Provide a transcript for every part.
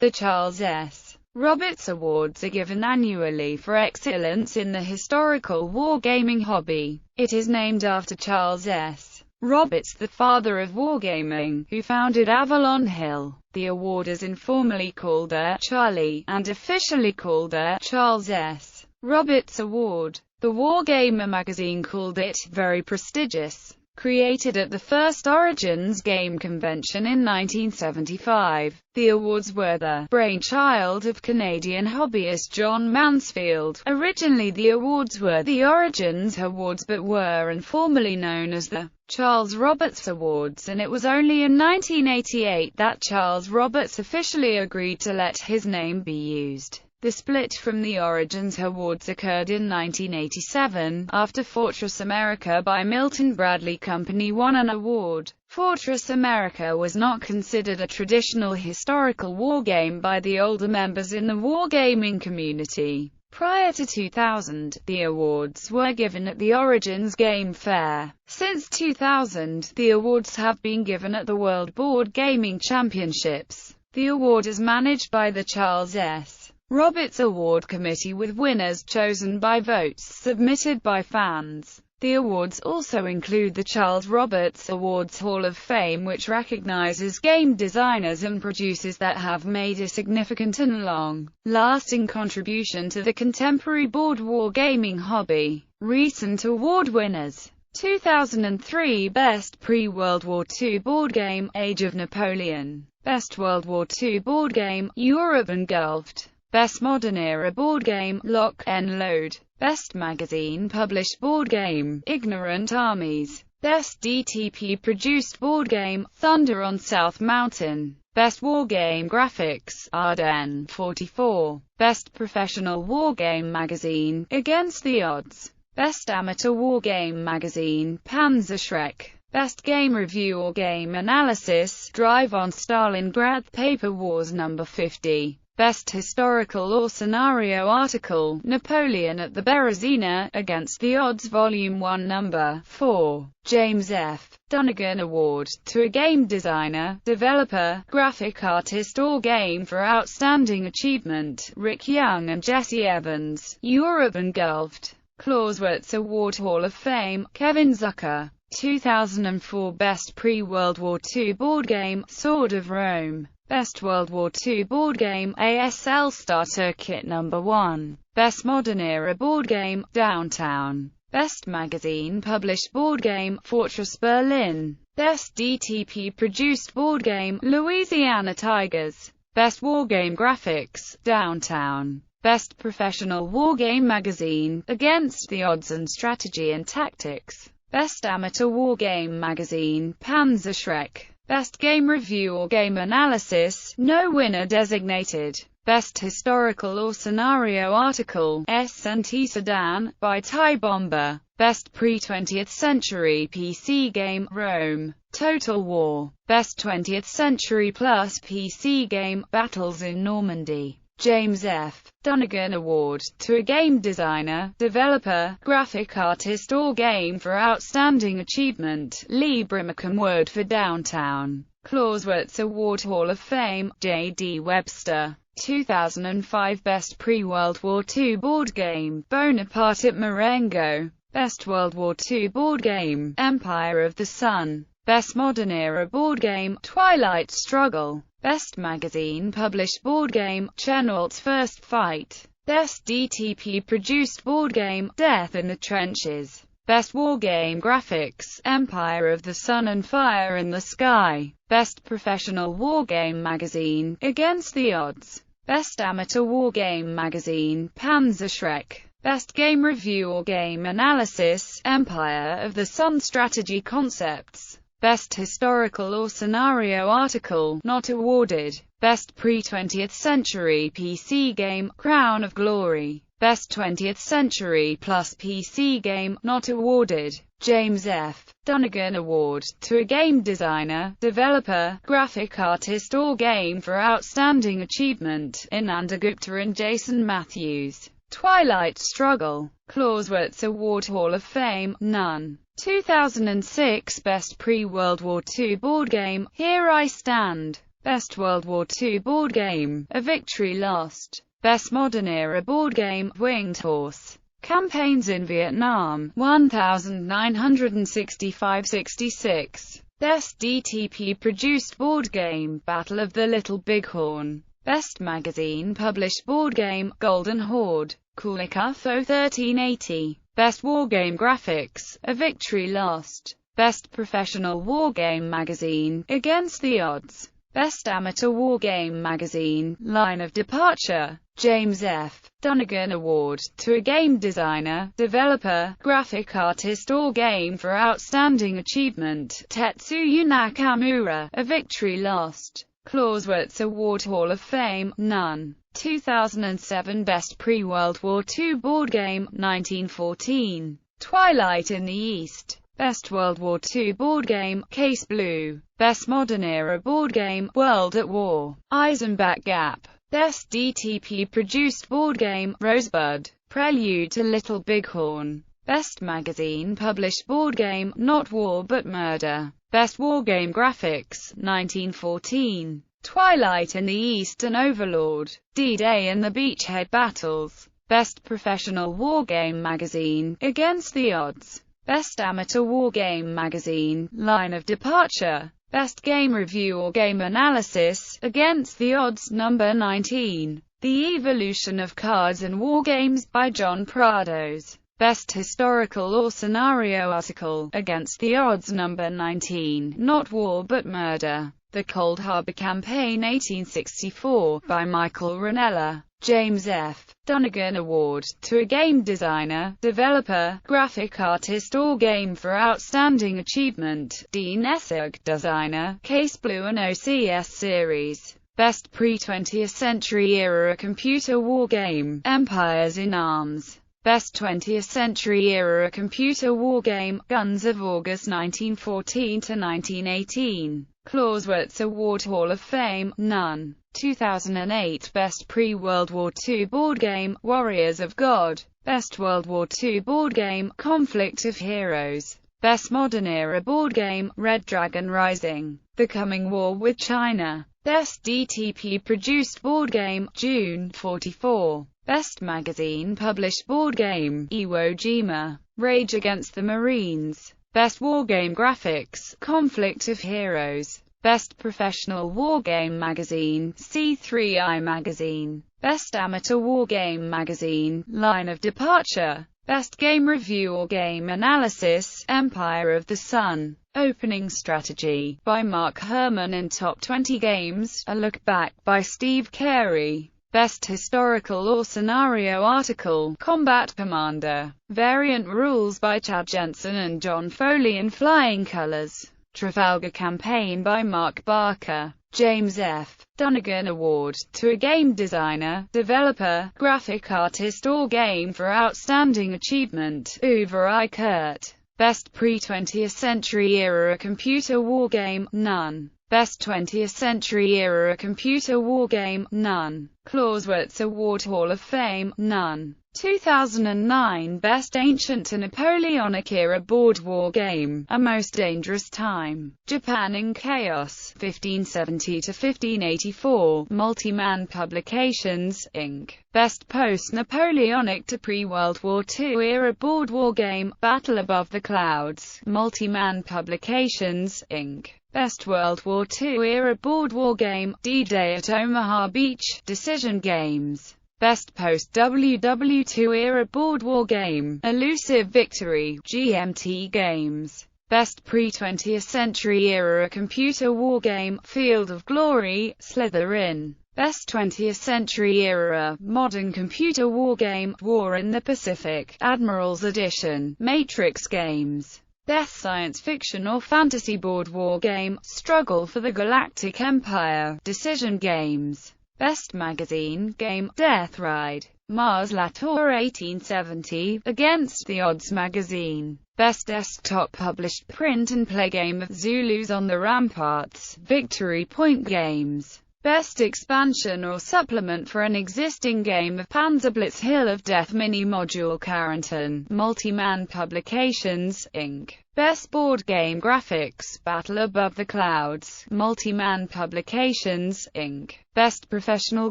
The Charles S. Roberts Awards are given annually for excellence in the historical wargaming hobby. It is named after Charles S. Roberts, the father of wargaming, who founded Avalon Hill. The award is informally called the Charlie, and officially called the Charles S. Roberts Award. The Wargamer magazine called it very prestigious. Created at the first Origins Game Convention in 1975, the awards were the brainchild of Canadian hobbyist John Mansfield. Originally the awards were the Origins Awards but were informally known as the Charles Roberts Awards, and it was only in 1988 that Charles Roberts officially agreed to let his name be used. The split from the Origins Awards occurred in 1987, after Fortress America by Milton Bradley Company won an award. Fortress America was not considered a traditional historical wargame by the older members in the wargaming community. Prior to 2000, the awards were given at the Origins Game Fair. Since 2000, the awards have been given at the World Board Gaming Championships. The award is managed by the Charles S. Roberts Award Committee with winners chosen by votes submitted by fans. The awards also include the Charles Roberts Awards Hall of Fame, which recognizes game designers and producers that have made a significant and long-lasting contribution to the contemporary board wargaming hobby. Recent award winners: 2003 Best Pre-World War II Board Game, Age of Napoleon. Best World War II Board Game, Europe Engulfed. Best Modern Era Board Game, Lock and Load. Best Magazine Published Board Game, Ignorant Armies. Best DTP Produced Board Game, Thunder on South Mountain. Best Wargame Graphics, Ardennes 44. Best Professional Wargame Magazine, Against the Odds. Best Amateur Wargame Magazine, Panzerschreck. Best Game Review or Game Analysis, Drive on Stalingrad, Paper Wars No. 50. Best Historical or Scenario Article, Napoleon at the Berezina, Against the Odds Volume 1 No. 4. James F. Dunnigan Award, to a game designer, developer, graphic artist or game for outstanding achievement, Rick Young and Jesse Evans. Europe Engulfed. Clausewitz Award Hall of Fame, Kevin Zucker. 2004 Best Pre-World War II Board Game, Sword of Rome. Best World War II Board Game, ASL Starter Kit No. 1. Best Modern Era Board Game, Downtown. Best Magazine Published Board Game, Fortress Berlin. Best DTP Produced Board Game, Louisiana Tigers. Best Wargame Graphics, Downtown. Best Professional Wargame Magazine, Against the Odds and Strategy and Tactics. Best Amateur Wargame Magazine, Panzerschreck. Best Game Review or Game Analysis, no winner designated. Best Historical or Scenario Article, S&T Sedan, by Tie Bomber. Best Pre-20th Century PC Game, Rome. Total War. Best 20th Century Plus PC Game, Battles in Normandy. James F. Dunnigan Award, to a game designer, developer, graphic artist or game for outstanding achievement, Lee Brimacombe Word for Downtown. Clausewitz Award Hall of Fame, J.D. Webster. 2005 Best Pre-World War II Board Game, Bonaparte at Marengo. Best World War II Board Game, Empire of the Sun. Best Modern Era Board Game, Twilight Struggle. Best Magazine Published Board Game, Chennault's First Fight. Best DTP Produced Board Game, Death in the Trenches. Best Wargame Graphics, Empire of the Sun and Fire in the Sky. Best Professional Wargame Magazine, Against the Odds. Best Amateur Wargame Magazine, Panzerschreck. Best Game Review or Game Analysis, Empire of the Sun Strategy Concepts. Best Historical or Scenario Article, not awarded. Best Pre-20th Century PC Game, Crown of Glory. Best 20th Century Plus PC Game, not awarded. James F. Dunnigan Award, to a game designer, developer, graphic artist or game for outstanding achievement, Ananda Gupta and Jason Matthews. Twilight Struggle. Clausewitz Award Hall of Fame, none. 2006 Best Pre-World War II Board Game, Here I Stand. Best World War II Board Game, A Victory Lost. Best Modern Era Board Game, Winged Horse. Campaigns in Vietnam, 1965-66. Best DTP-produced board game, Battle of the Little Bighorn. Best magazine published board game, Golden Horde. Kulikov 1380. Best wargame graphics, A Victory Lost. Best professional wargame magazine, Against the Odds. Best amateur wargame magazine, Line of Departure. James F. Dunnigan Award, to a game designer, developer, graphic artist or game for outstanding achievement, Tetsuya Nakamura. A Victory Lost. Clausewitz Award Hall of Fame, none. 2007 Best Pre-World War II Board Game, 1914. Twilight in the East. Best World War II Board Game, Case Blue. Best Modern Era Board Game, World at War. Eisenbach Gap. Best DTP-produced board game, Rosebud. Prelude to Little Bighorn. Best magazine published board game, Not War But Murder. Best wargame graphics, 1914. Twilight in the East and Overlord. D-Day and the Beachhead Battles. Best professional wargame magazine, Against the Odds. Best amateur wargame magazine, Line of Departure. Best game review or game analysis, Against the Odds number 19. The Evolution of Cards and Wargames by John Prados. Best historical or scenario article, Against the Odds number 19. Not War But Murder. The Cold Harbor Campaign 1864, by Michael Ranella. James F. Dunnigan Award, to a game designer, developer, graphic artist or game for outstanding achievement, Dean Essig, designer, Case Blue and OCS series. Best Pre-20th Century Era Computer War Game, Empires in Arms. Best 20th Century Era Computer War Game, Guns of August 1914 to 1918. Clausewitz Award Hall of Fame, none. 2008 Best Pre-World War II Board Game, Warriors of God. Best World War II Board Game, Conflict of Heroes. Best Modern Era Board Game, Red Dragon Rising. The Coming War with China. Best DTP-produced board game, June 44. Best magazine published board game, Iwo Jima. Rage Against the Marines. Best wargame graphics, Conflict of Heroes. Best professional wargame magazine, C3I Magazine. Best amateur wargame magazine, Line of Departure. Best game review or game analysis, Empire of the Sun. Opening Strategy, by Mark Herman and Top 20 Games, A Look Back, by Steve Carey. Best historical or scenario article, Combat Commander. Variant Rules by Chad Jensen and John Foley in Flying Colors. Trafalgar Campaign by Mark Barker. James F. Dunnigan Award, to a game designer, developer, graphic artist or game for outstanding achievement, Uwe I. Kurt. Best Pre-20th Century Era Computer War Game, none. Best 20th Century Era Computer War Game, none. Clausewitz Award Hall of Fame, none. 2009 Best Ancient to Napoleonic Era Board War Game, A Most Dangerous Time. Japan in Chaos, 1570-1584, Multi-Man Publications, Inc. Best Post-Napoleonic to Pre-World War II Era Board War Game, Battle Above the Clouds, Multi-Man Publications, Inc. Best World War II Era Board War Game, D-Day at Omaha Beach, Decision Games. Best Post-WW2 Era Board War Game, Elusive Victory, GMT Games. Best Pre-20th Century Era Computer War Game, Field of Glory, Slytherin. Best 20th Century Era Modern Computer War Game, War in the Pacific, Admiral's Edition, Matrix Games. Best Science Fiction or Fantasy Board War Game, Struggle for the Galactic Empire, Decision Games. Best Magazine Game, Death Ride, Mars La Tour 1870, Against the Odds Magazine. Best Desktop Published Print and Play Game of Zulus on the Ramparts, Victory Point Games. Best expansion or supplement for an existing game of Panzerblitz Hill of Death Mini-Module Quarantine, Multiman Publications, Inc. Best Board Game Graphics, Battle Above the Clouds, Multiman Publications, Inc. Best Professional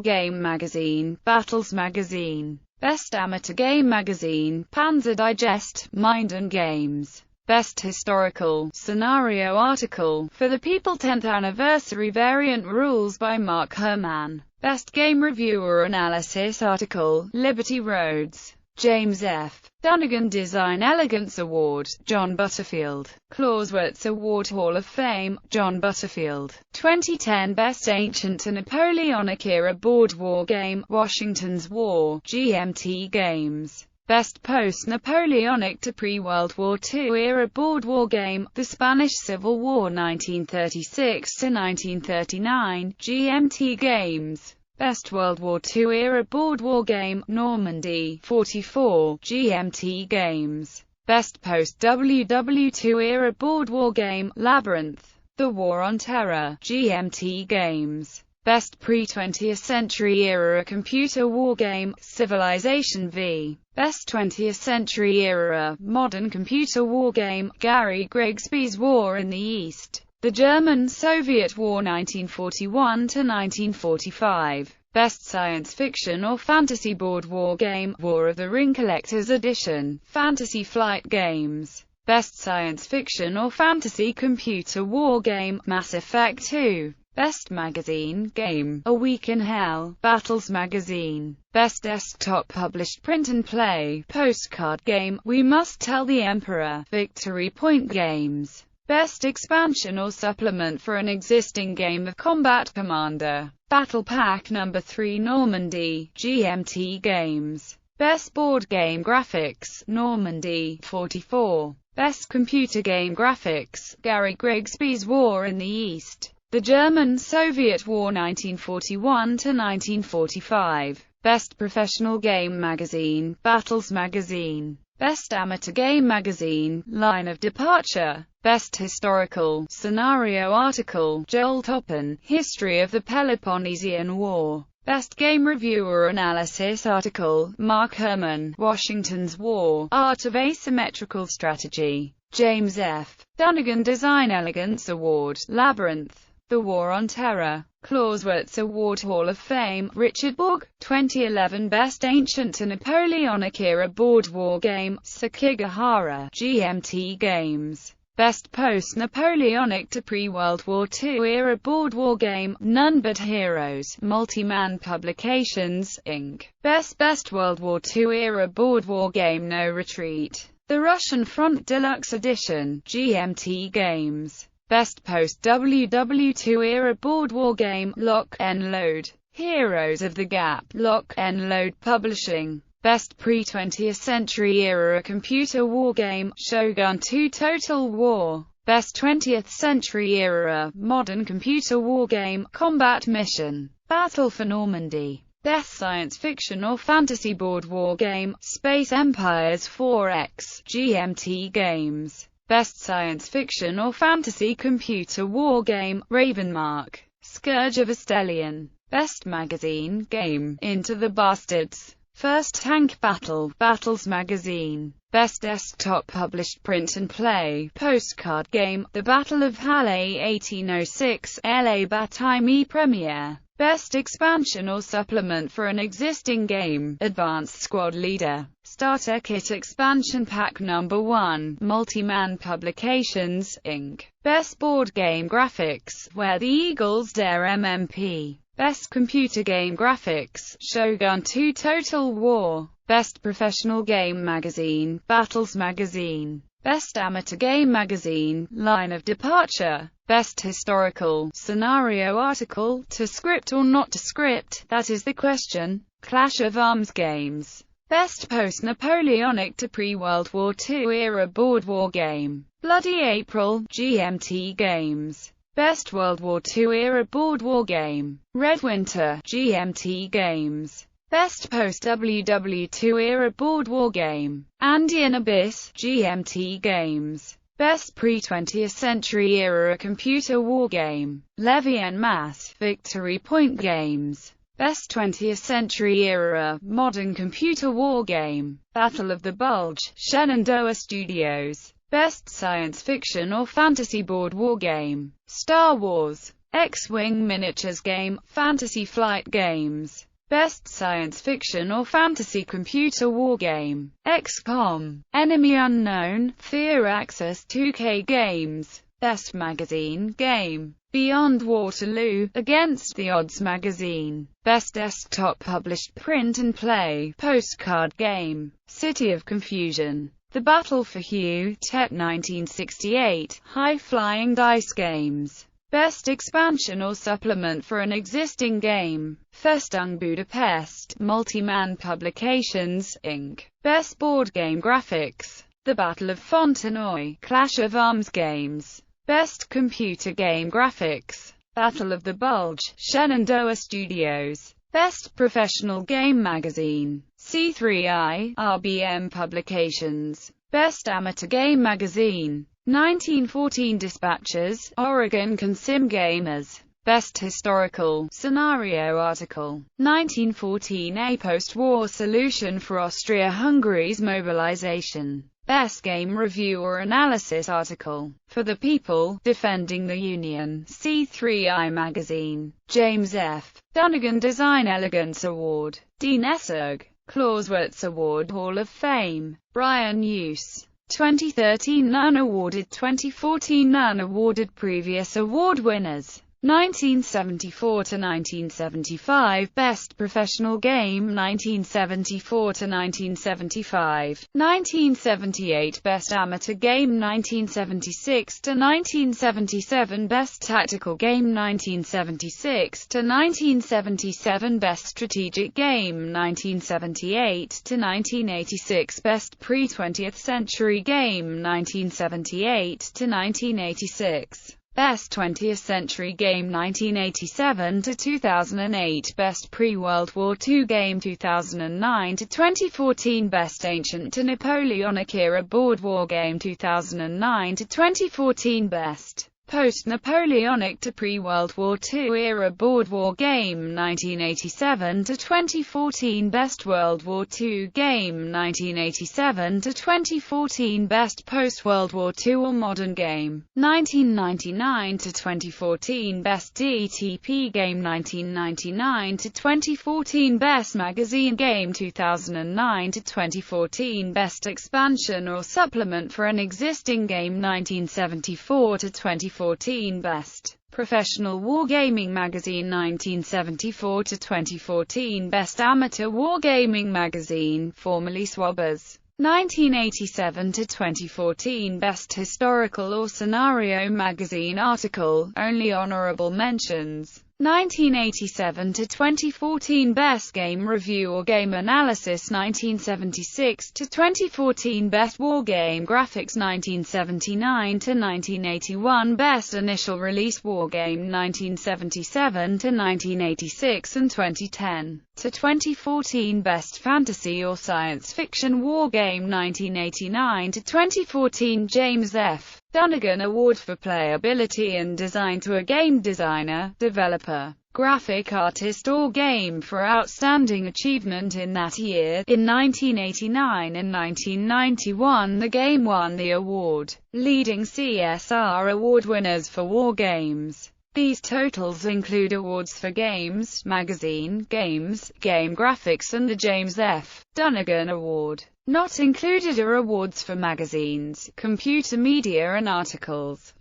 Game Magazine, Battles Magazine. Best Amateur Game Magazine, Panzer Digest, Mind and Games. Best Historical Scenario Article, For the People 10th Anniversary Variant Rules by Mark Herman. Best Game Reviewer Analysis Article, Liberty Roads. James F. Dunnigan Design Elegance Award, John Butterfield. Clausewitz Award Hall of Fame, John Butterfield. 2010 Best Ancient and Napoleonic Era Board War Game, Washington's War, GMT Games. Best Post-Napoleonic to Pre-World War II Era Board War Game, The Spanish Civil War 1936–1939, GMT Games. Best World War II Era Board War Game, Normandy, 44, GMT Games. Best Post-WW2 Era Board War Game, Labyrinth, The War on Terror, GMT Games. Best Pre-20th Century Era Computer War Game, Civilization V. Best 20th Century Era Modern Computer War Game, Gary Grigsby's War in the East. The German-Soviet War 1941–1945. Best Science Fiction or Fantasy Board War Game, War of the Ring Collector's Edition, Fantasy Flight Games. Best Science Fiction or Fantasy Computer War Game, Mass Effect 2. Best Magazine Game, A Week in Hell, Battles Magazine. Best Desktop Published Print and Play Postcard Game, We Must Tell the Emperor, Victory Point Games. Best Expansion or Supplement for an existing game of Combat Commander, Battle Pack No. 3 Normandy, GMT Games. Best Board Game Graphics, Normandy, 44. Best Computer Game Graphics, Gary Grigsby's War in the East. The German-Soviet War 1941–1945. Best Professional Game Magazine, Battles Magazine. Best Amateur Game Magazine, Line of Departure. Best Historical Scenario Article, Joel Toppen, History of the Peloponnesian War. Best Game Reviewer Analysis Article, Mark Herman, Washington's War, Art of Asymmetrical Strategy. James F. Dunnigan Design Elegance Award, Labyrinth, The War on Terror. Clausewitz Award Hall of Fame, Richard Borg. 2011 Best Ancient and Napoleonic Era Board War Game, Sekigahara, GMT Games. Best Post-Napoleonic to Pre-World War II Era Board War Game, None But Heroes, Multiman Publications, Inc. Best World War II Era Board War Game, No Retreat, The Russian Front Deluxe Edition, GMT Games. Best Post-WW2 Era Board War Game, Lock and Load, Heroes of the Gap, Lock and Load Publishing. Best Pre-20th Century Era Computer War Game, Shogun 2 Total War. Best 20th Century Era Modern Computer War Game, Combat Mission, Battle for Normandy. Best Science Fiction or Fantasy Board War Game, Space Empires 4X, GMT Games. Best Science Fiction or Fantasy Computer War Game, Ravenmark, Scourge of Astelion. Best Magazine Game, Into the Bastards, First Tank Battle, Battles Magazine. Best Desktop Published Print and Play Postcard Game, The Battle of Halle 1806, LA Bataille Premiere. Best Expansion or Supplement for an existing game, Advanced Squad Leader, Starter Kit Expansion Pack No. 1, Multiman Publications, Inc. Best Board Game Graphics, Where the Eagles Dare MMP. Best Computer Game Graphics, Shogun 2 Total War. Best Professional Game Magazine, Battles Magazine. Best Amateur Game Magazine, Line of Departure. Best Historical Scenario Article, To Script or Not to Script, That is the Question, Clash of Arms Games. Best Post-Napoleonic to Pre-World War II Era Board War Game, Bloody April, GMT Games. Best World War II Era Board War Game, Red Winter, GMT Games. Best Post-WW2 Era Board War Game, Andean Abyss, GMT Games. Best Pre-20th Century Era Computer Wargame. Levy en Masse, Victory Point Games. Best 20th Century Era Modern Computer Wargame. Battle of the Bulge, Shenandoah Studios. Best Science Fiction or Fantasy Board Wargame. Star Wars. X-Wing Miniatures Game, Fantasy Flight Games. Best Science Fiction or Fantasy Computer Wargame. XCOM. Enemy Unknown, Fear Access 2K Games. Best Magazine Game. Beyond Waterloo, Against the Odds Magazine. Best Desktop Published Print and Play Postcard Game. City of Confusion. The Battle for Hugh, Tet 1968, High Flying Dice Games. Best Expansion or Supplement for an Existing Game. Festung Budapest, Multiman Publications, Inc. Best Board Game Graphics. The Battle of Fontenoy, Clash of Arms Games. Best Computer Game Graphics. Battle of the Bulge, Shenandoah Studios. Best Professional Game Magazine. C3I, RBM Publications. Best Amateur Game Magazine. 1914 Dispatches, Oregon Consim Gamers. Best Historical Scenario Article. 1914 A Post-War Solution for Austria-Hungary's Mobilization. Best Game Review or Analysis Article. For the People, Defending the Union. C3I Magazine. James F. Dunnigan Design Elegance Award. Dean Esserg. Clausewitz Award Hall of Fame. Brian Hughes. 2013 None awarded. 2014 None awarded. Previous award winners. 1974 to 1975 Best Professional Game. 1974 to 1975 1978 Best Amateur Game. 1976 to 1977 Best Tactical Game. 1976 to 1977 Best Strategic Game. 1978 to 1986 Best Pre-20th Century Game. 1978 to 1986 Best 20th Century Game. 1987 to 2008 Best Pre-World War II Game. 2009 to 2014 Best Ancient to Napoleonic Era Board War Game. 2009 to 2014 Best Post-Napoleonic to Pre-World War II Era Board War Game. 1987 to 2014 Best World War II Game. 1987 to 2014 Best Post-World War II or Modern Game. 1999 to 2014 Best DTP Game. 1999 to 2014 Best Magazine Game. 2009 to 2014 Best Expansion or Supplement for an Existing Game. 1974 to 2014 Best Professional Wargaming Magazine. 1974 to 2014 Best Amateur Wargaming Magazine, formerly Swabbers. 1987 to 2014 Best Historical or Scenario Magazine Article, only honorable mentions. 1987 to 2014 Best Game Review or Game Analysis. 1976 to 2014 Best Wargame Graphics. 1979 to 1981 Best Initial Release Wargame. 1977 to 1986 and 2010 to 2014 Best Fantasy or Science Fiction Wargame. 1989 to 2014 James F. Dunnigan Award for Playability and Design to a Game Designer, Developer, Graphic Artist or Game for Outstanding Achievement in that year. In 1989 and 1991 the game won the award. Leading CSR Award winners for war games. These totals include awards for Games Magazine, Games, Game Graphics and the James F. Dunnigan Award. Not included are awards for magazines, computer media and articles.